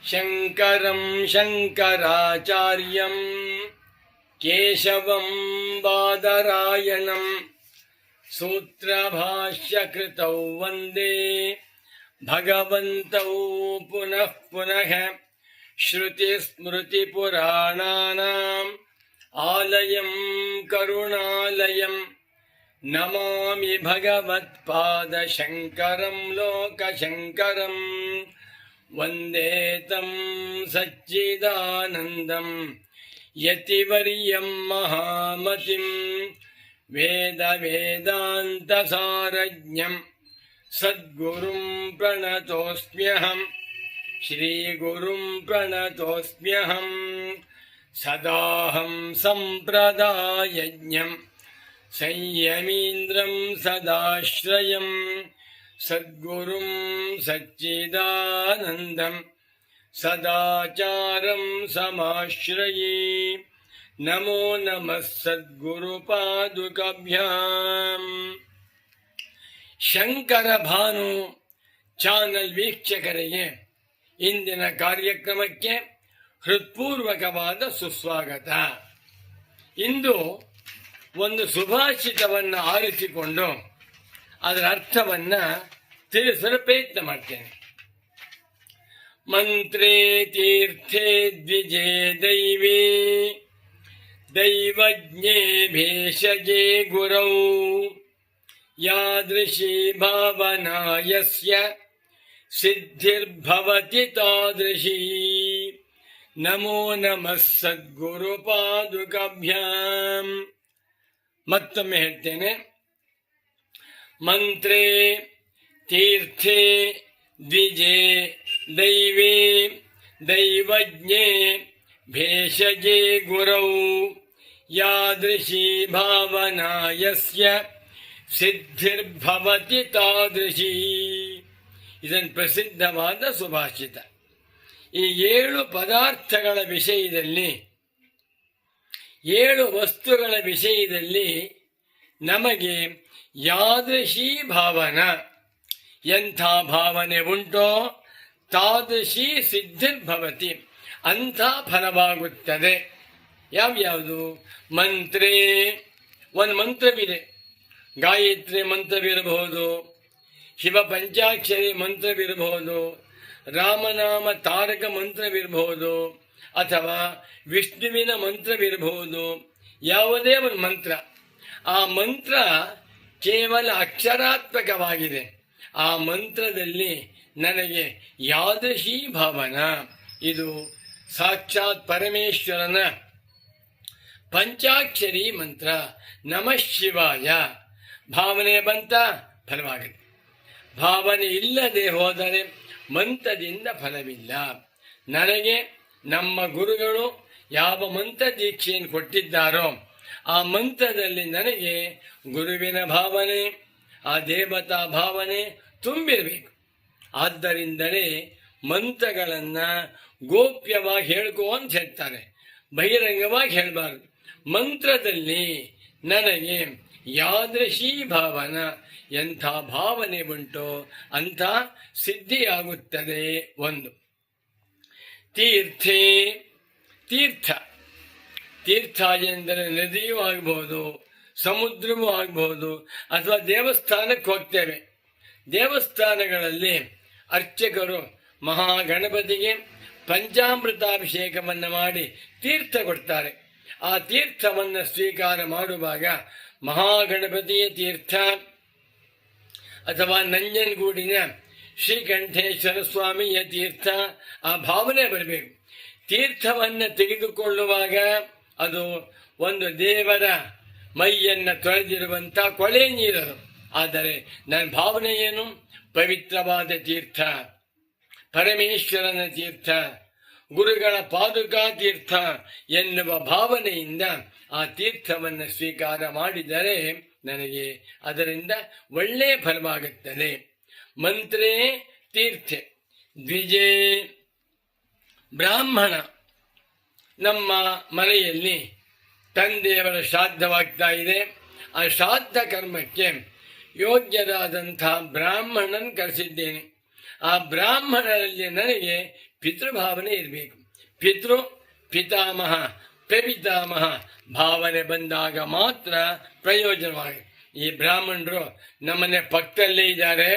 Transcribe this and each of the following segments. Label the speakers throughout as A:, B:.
A: ಶಂಕರಂ ಶಂಕರಾಚಾರ್ಯಂ ಕೇಶವಂ ಬಾದರಾಯಣಂ ಸೂತ್ರಭಾಷ್ಯಕೃತೌ ವಂದೇ ಭಗವಂತೌ ಪುನಃ ಪುನಃ ಶ್ರುತಿಸ್ಮೃತಿಪುರಾಣಾನಾಂ ಆಲಯಂ ಕರುಣಾಲಯಂ ನಮಾಮಿ ಭಗವತ್ಪಾದಶಂಕರಂ ಲೋಕಶಂಕರಂ ವಂದೇ ತಂ ಸಚ್ಚಿದಾನಂದಂ ಯತಿವರ್ಯಂ ಮಹಾಮತಿಂ ವೇದಾಂತಸಾರಜ್ಞಂ ಸದ್ಗುರುಂ ಪ್ರಣತೋಸ್ಮ್ಯಹಂ ಶ್ರೀಗುರುಂ ಪ್ರಣತೋಸ್ಮ್ಯಹಂ ಸದಾಹಂ ಸಂಪ್ರದಾಯಜ್ಞಂ ಸಂಯಮೀಂದ್ರಂ ಸದಾಶ್ರಯಂ ಸದ್ಗುರುಂ ಸಚ್ಚಿದಾನಂದಂ ಸದಾಚಾರಂ ಸಮಾಶ್ರಯೇ ನಮೋ ನಮಃ ಸದ್ಗುರುಪಾದುಕಾಭ್ಯಾಂ. ಶಂಕರ ಭಾನು ಚಾನಲ್ ವೀಕ್ಷಕರಿಗೆ ಇಂದಿನ ಕಾರ್ಯಕ್ರಮಕ್ಕೆ ಹೃತ್ಪೂರ್ವಕವಾದ ಸುಸ್ವಾಗತ. ಇಂದು ಒಂದು ಸುಭಾಷಿತವನ್ನು ಆರಿಸಿಕೊಂಡು ಅದರ ಅರ್ಥವನ್ನು ತಿಳಿಸಲು ಪ್ರಯತ್ನ ಮಾಡ್ತೇನೆ. ಮಂತ್ರೇ ತೀರ್ಥೇ ದ್ವಿಜೇ ದೈವೇ ದೈವಜ್ಞೇ ಭೇಷಜೇ ಗುರೌ ಯಾದೃಶೀ ಭಾವನಾ ಯಸ್ಯ ಸಿದ್ಧಿರ್ಭವತಿ ತಾದೃಶೀ. ನಮೋ ನಮಃ ಸದ್ಗುರುಪಾದುಕಾಭ್ಯಾಂ. ಮತ್ತೊಮ್ಮೆ ಹೇಳ್ತೇನೆ. ಮಂತ್ರೇ ತೀರ್ಥೇ ದ್ವಿಜೇ ದೈವೇ ದೈವಜ್ಞೇ ಭೇಷಜೇ ಗುರೌ ಯಾದೃಶೀ ಭಾವನಾ ಯಸ್ಯ ಸಿದ್ಧಿರ್ಭವತಿ ತಾದೃಶೀ. ಇದನ್ನು ಪ್ರಸಿದ್ಧವಾದ ಸುಭಾಷಿತ. ಈ 7 ಪದಾರ್ಥಗಳ ವಿಷಯದಲ್ಲಿ, 7 ವಸ್ತುಗಳ ವಿಷಯದಲ್ಲಿ ನಮಗೆ ಯಾದೃಶೀ ಭಾವನಾ, ಎಂಥ ಭಾವನೆ ಉಂಟೋ ತಾದೃಶೀ ಸಿದ್ಧಿರ್ಭವತಿ, ಅಂಥ ಫಲವಾಗುತ್ತದೆ. ಯಾವ್ಯಾವುದು? ಮಂತ್ರೇ, ಒಂದು ಮಂತ್ರವಿದೆ. ಗಾಯತ್ರಿ ಮಂತ್ರವಿರಬಹುದು, ಶಿವ ಪಂಚಾಕ್ಷರಿ ಮಂತ್ರವಿರಬಹುದು, ರಾಮನಾಮ ತಾರಕ ಮಂತ್ರವಿರಬಹುದು, ಅಥವಾ ವಿಷ್ಣುವಿನ ಮಂತ್ರವಿರಬಹುದು. ಯಾವುದೇ ಒಂದು ಮಂತ್ರ, ಆ ಮಂತ್ರ ಕೇವಲ ಅಕ್ಷರಾತ್ಮಕವಾಗಿದೆ. ಆ ಮಂತ್ರದಲ್ಲಿ ನನಗೆ ಯಾದೃಶೀ ಭಾವನಾ, ಇದು ಸಾಕ್ಷಾತ್ ಪರಮೇಶ್ವರನ ಪಂಚಾಕ್ಷರಿ ಮಂತ್ರ ನಮಃ ಶಿವಾಯ. ಭಾವನೆ ಬಂತ ಫಲವಾಗುತ್ತೆ. ಭಾವನೆ ಇಲ್ಲದೆ ಹೋದರೆ ಮಂತ್ರದಿಂದ ಫಲವಿಲ್ಲ. ನನಗೆ ನಮ್ಮ ಗುರುಗಳು ಯಾವ ಮಂತ್ರ ದೀಕ್ಷೆಯನ್ನು ಕೊಟ್ಟಿದ್ದಾರೋ ಆ ಮಂತ್ರದಲ್ಲಿ ನನಗೆ ಗುರುವಿನ ಭಾವನೆ, ಆ ದೇವತಾ ಭಾವನೆ ತುಂಬಿರಬೇಕು. ಆದ್ದರಿಂದಲೇ ಮಂತ್ರಗಳನ್ನು ಗೋಪ್ಯವಾಗಿ ಹೇಳ್ಕೋ ಅಂತ ಹೇಳ್ತಾರೆ, ಬಹಿರಂಗವಾಗಿ ಹೇಳಬಾರ್ದು. ಮಂತ್ರದಲ್ಲಿ ನನಗೆ ಯಾದೃಶೀ ಭಾವನಾ, ಎಂಥ ಭಾವನೆ ಉಂಟೋ ಅಂಥ ಸಿದ್ಧಿಯಾಗುತ್ತದೆ. ಒಂದು. ತೀರ್ಥೇ, ತೀರ್ಥ. ತೀರ್ಥ ಎಂದರೆ ನದಿಯೂ ಆಗಬಹುದು, ಸಮುದ್ರವೂ ಆಗಬಹುದು, ಅಥವಾ ದೇವಸ್ಥಾನಕ್ಕೆ ಹೋಗ್ತೇವೆ. ದೇವಸ್ಥಾನಗಳಲ್ಲಿ ಅರ್ಚಕರು ಮಹಾಗಣಪತಿಗೆ ಪಂಚಾಮೃತಾಭಿಷೇಕವನ್ನು ಮಾಡಿ ತೀರ್ಥ ಕೊಡ್ತಾರೆ. ಆ ತೀರ್ಥವನ್ನು ಸ್ವೀಕಾರ ಮಾಡುವಾಗ ಮಹಾಗಣಪತಿಯ ತೀರ್ಥ ಅಥವಾ ನಂಜನಗೂಡಿನ ಶ್ರೀಕಂಠೇಶ್ವರ ಸ್ವಾಮಿಯ ತೀರ್ಥ, ಆ ಭಾವನೆ ಬರಬೇಕು. ತೀರ್ಥವನ್ನು ತೆಗೆದುಕೊಳ್ಳುವಾಗ ಅದು ಒಂದು ದೇವರ ಮೈಯನ್ನು ತೊಳೆದಿರುವಂಥ ಕೊಳೆ ನೀರದು. ಆದರೆ ನನ್ನ ಭಾವನೆ ಏನು? ಪವಿತ್ರವಾದ ತೀರ್ಥ, ಪರಮೇಶ್ವರನ ತೀರ್ಥ, ಗುರುಗಳ ಪಾದುಕಾ ತೀರ್ಥ ಎನ್ನುವ ಭಾವನೆಯಿಂದ ಆ ತೀರ್ಥವನ್ನು ಸ್ವೀಕಾರ ಮಾಡಿದರೆ ನನಗೆ ಅದರಿಂದ ಒಳ್ಳೆಯ ಫಲವಾಗುತ್ತದೆ. ಮಂತ್ರೇ ತೀರ್ಥೆ ದ್ವಿಜೇ. ಬ್ರಾಹ್ಮಣ, ನಮ್ಮ ಮನೆಯಲ್ಲಿ ತಂದೆಯವರ ಶ್ರಾದ್ದವಾಗ್ತಾ ಇದೆ. ಆ ಶ್ರಾದ್ದ ಕರ್ಮಕ್ಕೆ ಯೋಗ್ಯರಾದಂಥ ಬ್ರಾಹ್ಮಣನ ಕರೆಸಿದ್ದೇನೆ. ಆ ಬ್ರಾಹ್ಮಣರಲ್ಲಿ ನನಗೆ ಪಿತೃಭಾವನೆ ಇರಬೇಕು. ಪಿತೃ ಪಿತಾಮಹ ಪ್ರಪಿತಾಮಹ ಭಾವನೆ ಬಂದಾಗ ಮಾತ್ರ ಪ್ರಯೋಜನವಾಗಿದೆ. ಈ ಬ್ರಾಹ್ಮಣರು ನಮ್ಮನೆ ಪಕ್ಕದಲ್ಲೇ ಇದ್ದಾರೆ,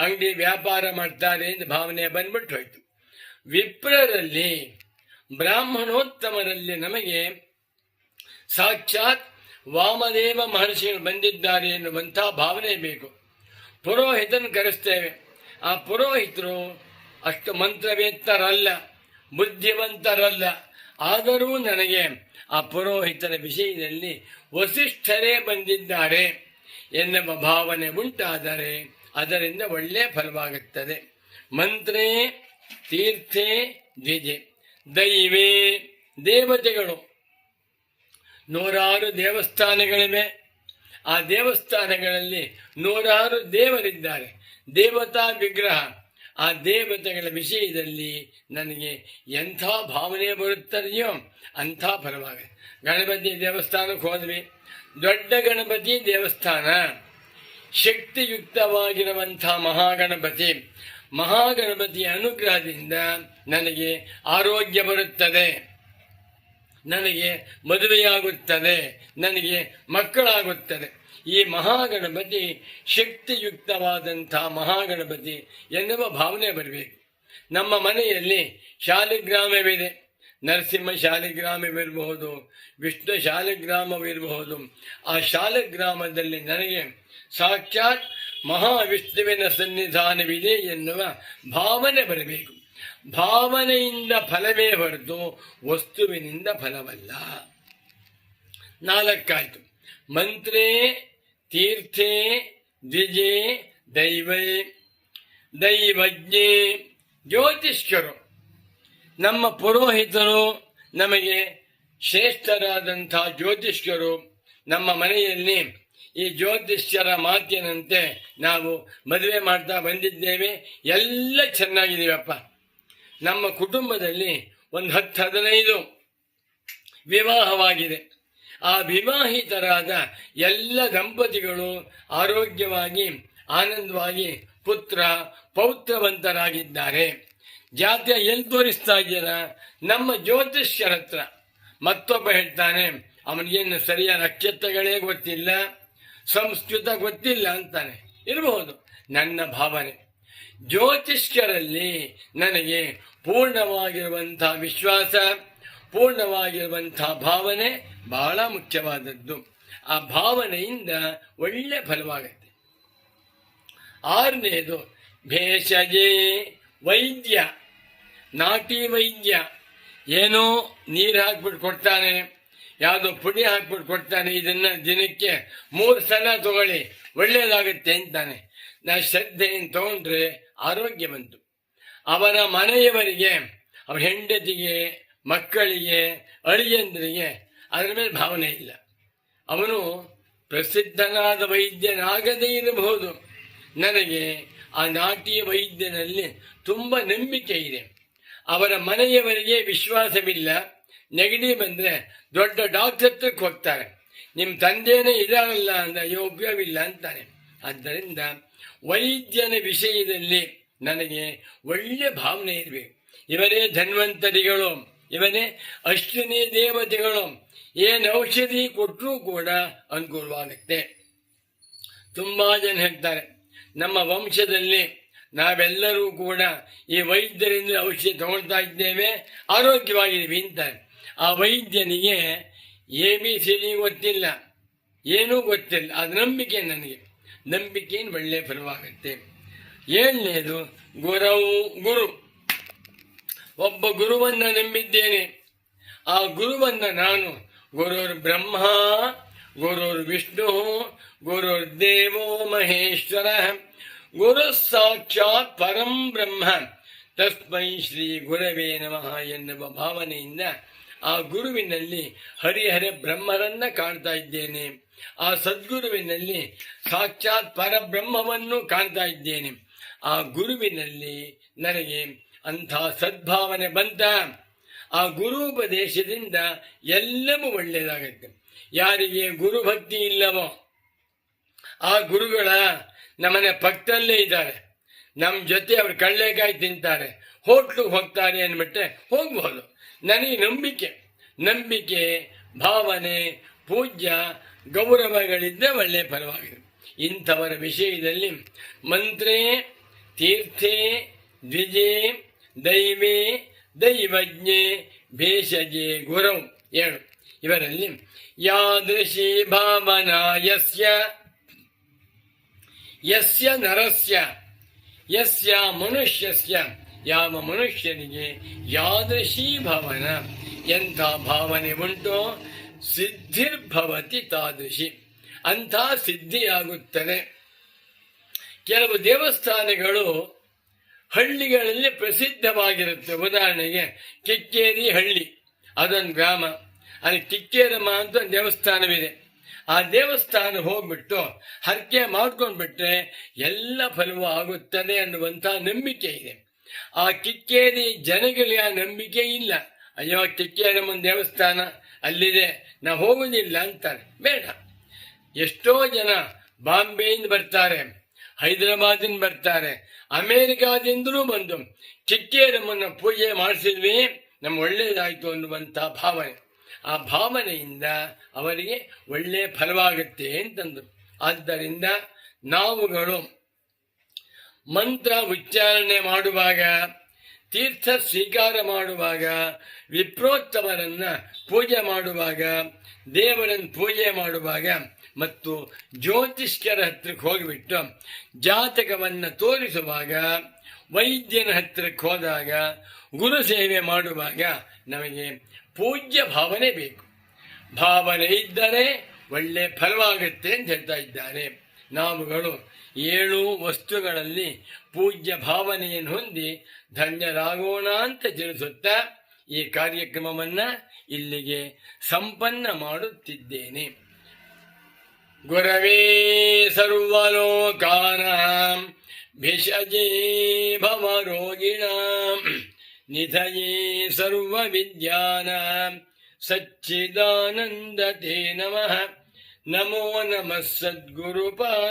A: ಅಂಗಡಿ ವ್ಯಾಪಾರ ಮಾಡ್ತಾರೆ ಎಂದು ಭಾವನೆ ಬಂದ್ಬಿಟ್ಟು ಹೋಯ್ತು. ವಿಪ್ರರಲ್ಲಿ ಬ್ರಾಹ್ಮಣೋತ್ತಮರಲ್ಲಿ ನಮಗೆ ಸಾಕ್ಷಾತ್ ವಾಮದೇವ ಮಹರ್ಷಿಗಳು ಬಂದಿದ್ದಾರೆ ಎನ್ನುವಂಥ ಭಾವನೆ ಬೇಕು. ಪುರೋಹಿತನ ಕರೆಸ್ತೇವೆ. ಆ ಪುರೋಹಿತರು ಅಷ್ಟು ಮಂತ್ರವೇತ್ತರಲ್ಲ, ಬುದ್ಧಿವಂತರಲ್ಲ. ಆದರೂ ನನಗೆ ಆ ಪುರೋಹಿತರ ವಿಷಯದಲ್ಲಿ ವಸಿಷ್ಠರೇ ಬಂದಿದ್ದಾರೆ ಎನ್ನುವ ಭಾವನೆ ಉಂಟಾದರೆ ಅದರಿಂದ ಒಳ್ಳೆಯ ಫಲವಾಗುತ್ತದೆ. ಮಂತ್ರೇ ತೀರ್ಥೇ ದ್ವಿಜೆ ದೈವೇ ದೇವತೆಗಳು. ನೂರಾರು ದೇವಸ್ಥಾನಗಳಿವೆ. ಆ ದೇವಸ್ಥಾನಗಳಲ್ಲಿ ನೂರಾರು ದೇವರಿದ್ದಾರೆ, ದೇವತಾ ವಿಗ್ರಹ. ಆ ದೇವತೆಗಳ ವಿಷಯದಲ್ಲಿ ನನಗೆ ಎಂಥ ಭಾವನೆ ಬರುತ್ತದೆಯೋ ಅಂಥ ಫಲವಾಗಿದೆ. ಗಣಪತಿ ದೇವಸ್ಥಾನಕ್ಕೆ ಹೋದ್ವಿ, ದೊಡ್ಡ ಗಣಪತಿ ದೇವಸ್ಥಾನ, ಶಕ್ತಿಯುಕ್ತವಾಗಿರುವಂಥ ಮಹಾಗಣಪತಿಯ ಅನುಗ್ರಹದಿಂದ ನನಗೆ ಆರೋಗ್ಯ ಬರುತ್ತದೆ, ನನಗೆ ಮದುವೆಯಾಗುತ್ತದೆ, ನನಗೆ ಮಕ್ಕಳಾಗುತ್ತದೆ. ಈ ಮಹಾಗಣಪತಿ ಶಕ್ತಿಯುಕ್ತವಾದಂಥ ಮಹಾಗಣಪತಿ ಎನ್ನುವ ಭಾವನೆ ಬರಬೇಕು. ನಮ್ಮ ಮನೆಯಲ್ಲಿ ಶಾಲಿಗ್ರಾಮವಿದೆ. ನರಸಿಂಹ ಶಾಲಿಗ್ರಾಮವಿರಬಹುದು, ವಿಷ್ಣು ಶಾಲಿಗ್ರಾಮವಿರಬಹುದು. ಆ ಶಾಲಿಗ್ರಾಮದಲ್ಲಿ ನನಗೆ ಸಾಕ್ಷಾತ್ ಮಹಾವಿಷ್ಣುವಿನ ಸನ್ನಿಧಾನವಿದೆ ಎನ್ನುವ ಭಾವನೆ ಬರಬೇಕು. ಭಾವನೆಯಿಂದ ಫಲವೇ ಹೊರತು ವಸ್ತುವಿನಿಂದ ಫಲವಲ್ಲ. 4 ಮಂತ್ರೇ ತೀರ್ಥೇ ದ್ವಿಜೇ ದೈವೇ ದೈವಜ್ಞೇ ಜ್ಯೋತಿಷ್ಕರು. ನಮ್ಮ ಪುರೋಹಿತರು ನಮಗೆ ಶ್ರೇಷ್ಠರಾದಂಥ ಜ್ಯೋತಿಷ್ಕರು. ನಮ್ಮ ಮನೆಯಲ್ಲಿ ಈ ಜ್ಯೋತಿಷ್ಯರ ಮಾತಿನಂತೆ ನಾವು ಮದುವೆ ಮಾಡ್ತಾ ಬಂದಿದ್ದೇವೆ. ಎಲ್ಲ ಚೆನ್ನಾಗಿದ್ದೀವಪ್ಪ. ನಮ್ಮ ಕುಟುಂಬದಲ್ಲಿ ಒಂದು 10-15 ವಿವಾಹವಾಗಿದೆ. ಆ ವಿವಾಹಿತರಾದ ಎಲ್ಲ ದಂಪತಿಗಳು ಆರೋಗ್ಯವಾಗಿ ಆನಂದವಾಗಿ ಪುತ್ರ ಪೌತ್ರವಂತರಾಗಿದ್ದಾರೆ. ಜಾತ್ಯ ಎಲ್ಲಿ ತೋರಿಸ್ತಾ ಇದ್ದೀರಾ? ನಮ್ಮ ಜ್ಯೋತಿಷ್ಯರ ಹತ್ರ. ಮತ್ತೊಬ್ಬ ಹೇಳ್ತಾನೆ, ಅವನಿಗೇನು ಸರಿಯಾದ ನಕ್ಷತ್ರಗಳೇ ಗೊತ್ತಿಲ್ಲ, ಸಂಸ್ಕೃತ ಗೊತ್ತಿಲ್ಲ ಅಂತಾನೆ. ಇರಬಹುದು. ನನ್ನ ಭಾವನೆ ಜ್ಯೋತಿಷ್ಯರಲ್ಲಿ ನನಗೆ ಪೂರ್ಣವಾಗಿರುವಂಥ ವಿಶ್ವಾಸ, ಪೂರ್ಣವಾಗಿರುವಂಥ ಭಾವನೆ ಬಹಳ ಮುಖ್ಯವಾದದ್ದು. ಆ ಭಾವನೆಯಿಂದ ಒಳ್ಳೆ ಫಲವಾಗುತ್ತೆ. 6ನೇದು ಭೇಷಜೆ ವೈದ್ಯ, ನಾಟಿ ವೈದ್ಯ. ಏನೋ ನೀರು ಹಾಕ್ಬಿಟ್ಟು ಕೊಡ್ತಾನೆ, ಯಾವುದೋ ಪುಡಿ ಹಾಕ್ಬಿಟ್ಟು ಕೊಡ್ತಾನೆ, ಇದನ್ನು ದಿನಕ್ಕೆ 3 ಸಲ ತಗೊಳ್ಳಿ ಒಳ್ಳೆಯದಾಗುತ್ತೆ ಅಂತಾನೆ. ನಾನು ಶ್ರದ್ಧೆಯನ್ನು ತಗೊಂಡ್ರೆ ಆರೋಗ್ಯ ಬಂತು. ಅವರ ಮನೆಯವರಿಗೆ, ಅವರ ಹೆಂಡತಿಗೆ, ಮಕ್ಕಳಿಗೆ, ಅಳಿಯಂದ್ರಿಗೆ ಅದರ ಮೇಲೆ ಭಾವನೆ ಇಲ್ಲ. ಅವನು ಪ್ರಸಿದ್ಧನಾದ ವೈದ್ಯನಾಗದೇ ಇರಬಹುದು. ನನಗೆ ಆ ನಾಟಿ ವೈದ್ಯನಲ್ಲಿ ತುಂಬ ನಂಬಿಕೆ ಇದೆ. ಅವರ ಮನೆಯವರಿಗೆ ವಿಶ್ವಾಸವಿಲ್ಲ. ನೆಗಡಿ ಬಂದರೆ ದೊಡ್ಡ ಡಾಕ್ಟರ್ ಹತ್ರಕ್ಕೆ ಹೋಗ್ತಾರೆ. ನಿಮ್ಮ ತಂದೆಯೇ ಇದಾರಲ್ಲ ಅಂದರೆ ಯೋಗ್ಯವಿಲ್ಲ ಅಂತಾನೆ. ಆದ್ದರಿಂದ ವೈದ್ಯನ ವಿಷಯದಲ್ಲಿ ನನಗೆ ಒಳ್ಳೆ ಭಾವನೆ ಇರಬೇಕು. ಇವರೇ ಧನ್ವಂತರಿಗಳು, ಇವರೇ ಅಶ್ವಿನಿ ದೇವತೆಗಳು. ಏನು ಔಷಧಿ ಕೊಟ್ಟರೂ ಕೂಡ ಅನುಕೂಲವಾಗುತ್ತೆ. ತುಂಬ ಜನ ಹೇಳ್ತಾರೆ, ನಮ್ಮ ವಂಶದಲ್ಲಿ ನಾವೆಲ್ಲರೂ ಕೂಡ ಈ ವೈದ್ಯರಿಂದ ಔಷಧಿ ತಗೊಳ್ತಾ ಇದ್ದೇವೆ, ಆರೋಗ್ಯವಾಗಿದ್ದೀವಿ ಅಂತಾರೆ. ಆ ವೈದ್ಯನಿಗೆ ABCD ಗೊತ್ತಿಲ್ಲ, ಏನೂ ಗೊತ್ತಿಲ್ಲ. ಅದು ನಂಬಿಕೆ. ನನಗೆ ನಂಬಿಕೆಯನ್ನು ಒಳ್ಳೆಯ ಫಲವಾಗುತ್ತೆ. 7ನೇದು ಗುರು. ಒಬ್ಬ ಗುರುವನ್ನು ನಂಬಿದ್ದೇನೆ. ಆ ಗುರುವನ್ನು ನಾನು ಗುರುರ್ ಬ್ರಹ್ಮ ಗುರುರ್ ವಿಷ್ಣು ಗುರುರ್ ದೇವೋ ಮಹೇಶ್ವರ ಗುರು ಸಾಕ್ಷಾತ್ ಪರಂ ಬ್ರಹ್ಮ ತಸ್ಮೈ ಶ್ರೀ ಗುರವೇ ನಮಃ ಎನ್ನುವ ಭಾವನೆಯಿಂದ ಆ ಗುರುವಿನಲ್ಲಿ ಹರಿಹರ ಬ್ರಹ್ಮರನ್ನ ಕಾಣ್ತಾ ಇದ್ದೇನೆ. ಆ ಸದ್ಗುರುವಿನಲ್ಲಿ ಸಾಕ್ಷಾತ್ ಪರಬ್ರಹ್ಮವನ್ನು ಕಾಣ್ತಾ ಇದ್ದೇನೆ. ಆ ಗುರುವಿನಲ್ಲಿ ನನಗೆ ಅಂಥ ಸದ್ಭಾವನೆ ಬಂತ. ಆ ಗುರುಪದೇಶದಿಂದ ಎಲ್ಲವೂ ಒಳ್ಳೆಯದಾಗುತ್ತೆ. ಯಾರಿಗೆ ಗುರುಭಕ್ತಿ ಇಲ್ಲವೋ ಆ ಗುರುಗಳ ನಮ್ಮನೆ ಪಕ್ಕದಲ್ಲೇ ಇದ್ದಾರೆ, ನಮ್ಮ ಜೊತೆ ಅವರು ಕಳ್ಳೆಕಾಯಿ ತಿಂತಾರೆ, ಹೋಟ್ಲಿಗೆ ಹೋಗ್ತಾರೆ ಅಂದ್ಬಿಟ್ರೆ ಹೋಗ್ಬೋದು. ನನಗೆ ನಂಬಿಕೆ ಭಾವನೆ ಪೂಜ್ಯ ಗೌರವಗಳಿದ್ದರೆ ಒಳ್ಳೆಯ ಫಲವಾಗಿದೆ. ಇಂಥವರ ವಿಷಯದಲ್ಲಿ ಮಂತ್ರೇ ತೀರ್ಥೇ ದ್ವಿಜೇ ದೈವೇ ದೈವಜ್ಞೆ ಭೇಷಜೆ ಗುರೌ 7. ಇವರಲ್ಲಿ ಯಾದೃಶಿ ಭಾವನಾ ಯಸ್ಯ ನರಸ್ಯ ಯಸ್ಯ ಮನುಷ್ಯಸ್ಯ ಯಾವ ಮನುಷ್ಯನಿಗೆ ಯಾದೃಶಿ ಭಾವನ ಎಂಥ ಭಾವನೆ ಉಂಟೋ ಸಿದ್ಧಿರ್ಭವತಿ ತಾದೃಶಿ ಅಂಥ ಸಿದ್ಧಿಯಾಗುತ್ತದೆ. ಕೆಲವು ದೇವಸ್ಥಾನಗಳು ಹಳ್ಳಿಗಳಲ್ಲಿ ಪ್ರಸಿದ್ಧವಾಗಿರುತ್ತೆ. ಉದಾಹರಣೆಗೆ ಕಿಕ್ಕೇರಿ ಹಳ್ಳಿ, ಅದೊಂದು ಗ್ರಾಮ. ಅಲ್ಲಿ ಕಿಕ್ಕೇರಮ್ಮ ಅಂತ ಒಂದು ದೇವಸ್ಥಾನವಿದೆ. ಆ ದೇವಸ್ಥಾನ ಹೋಗ್ಬಿಟ್ಟು ಹರಕೆ ಮಾಡ್ಕೊಂಡ್ಬಿಟ್ರೆ ಎಲ್ಲ ಫಲವೂ ಆಗುತ್ತದೆ ಅನ್ನುವಂಥ ನಂಬಿಕೆ ಇದೆ. ಆ ಕಿಕ್ಕೇರಿ ಜನಗಳಿಗೆ ಆ ನಂಬಿಕೆ ಇಲ್ಲ. ಅಯ್ಯೋ, ಕಿಕ್ಕೇರಮ್ಮನ ದೇವಸ್ಥಾನ ಅಲ್ಲಿದೆ, ನಾವು ಹೋಗುವುದಿಲ್ಲ ಅಂತಾರೆ. ಬೇಡ. ಎಷ್ಟೋ ಜನ ಬಾಂಬೆಯಿಂದ ಬರ್ತಾರೆ, ಹೈದರಾಬಾದಿಂದ ಬರ್ತಾರೆ, ಅಮೇರಿಕಾದಿಂದಲೂ ಬಂದು ಕಿಕ್ಕೇರಮ್ಮನ ಪೂಜೆ ಮಾಡಿಸಿದ್ವಿ, ನಮ್ಗೆ ಒಳ್ಳೇದಾಯಿತು ಅನ್ನುವಂಥ ಭಾವನೆ. ಆ ಭಾವನೆಯಿಂದ ಅವರಿಗೆ ಒಳ್ಳೆಯ ಫಲವಾಗುತ್ತೆ ಅಂತಂದು. ಆದ್ದರಿಂದ ನಾವುಗಳು ಮಂತ್ರ ಉಚ್ಚಾರಣೆ ಮಾಡುವಾಗ, ತೀರ್ಥ ಸ್ವೀಕಾರ ಮಾಡುವಾಗ, ವಿಪ್ರೋತ್ತಮರನ್ನ ಪೂಜೆ ಮಾಡುವಾಗ, ದೇವರನ್ನು ಪೂಜೆ ಮಾಡುವಾಗ ಮತ್ತು ಜ್ಯೋತಿಷ್ಕರ ಹತ್ರಕ್ಕೆ ಹೋಗಿಬಿಟ್ಟು ಜಾತಕವನ್ನು ತೋರಿಸುವಾಗ, ವೈದ್ಯನ ಹತ್ತಿರಕ್ಕೆ ಹೋದಾಗ, ಗುರು ಸೇವೆ ಮಾಡುವಾಗ ನಮಗೆ ಪೂಜ್ಯ ಭಾವನೆ ಬೇಕು. ಭಾವನೆ ಇದ್ದರೆ ಒಳ್ಳೆ ಫಲವಾಗುತ್ತೆ ಅಂತ ಹೇಳ್ತಾ ಇದ್ದಾರೆ. ನಾವುಗಳು 7 ವಸ್ತುಗಳಲ್ಲಿ ಪೂಜ್ಯ ಭಾವನೆಯನ್ನು ಹೊಂದಿ ಧನ್ಯರಾಗೋಣ ಅಂತ ತಿಳಿಸುತ್ತಾ ಈ ಕಾರ್ಯಕ್ರಮವನ್ನು ಇಲ್ಲಿಗೆ ಸಂಪನ್ನ ಮಾಡುತ್ತಿದ್ದೇನೆ. ಗುರವೇ ಸರ್ವಲೋಕಾನಾಂ ಭಿಷಜೇ ಭವರೋಗಿಣಾಂ ನಿಧಯೇ ಸರ್ವವಿದ್ಯಾನಾಂ ಸಚ್ಚಿದಾನಂದತೆ ನಮಃ. ನಮೋ ನಮಃ ಸದ್ಗುರುಪಾದುಕಾಭ್ಯಾಂ.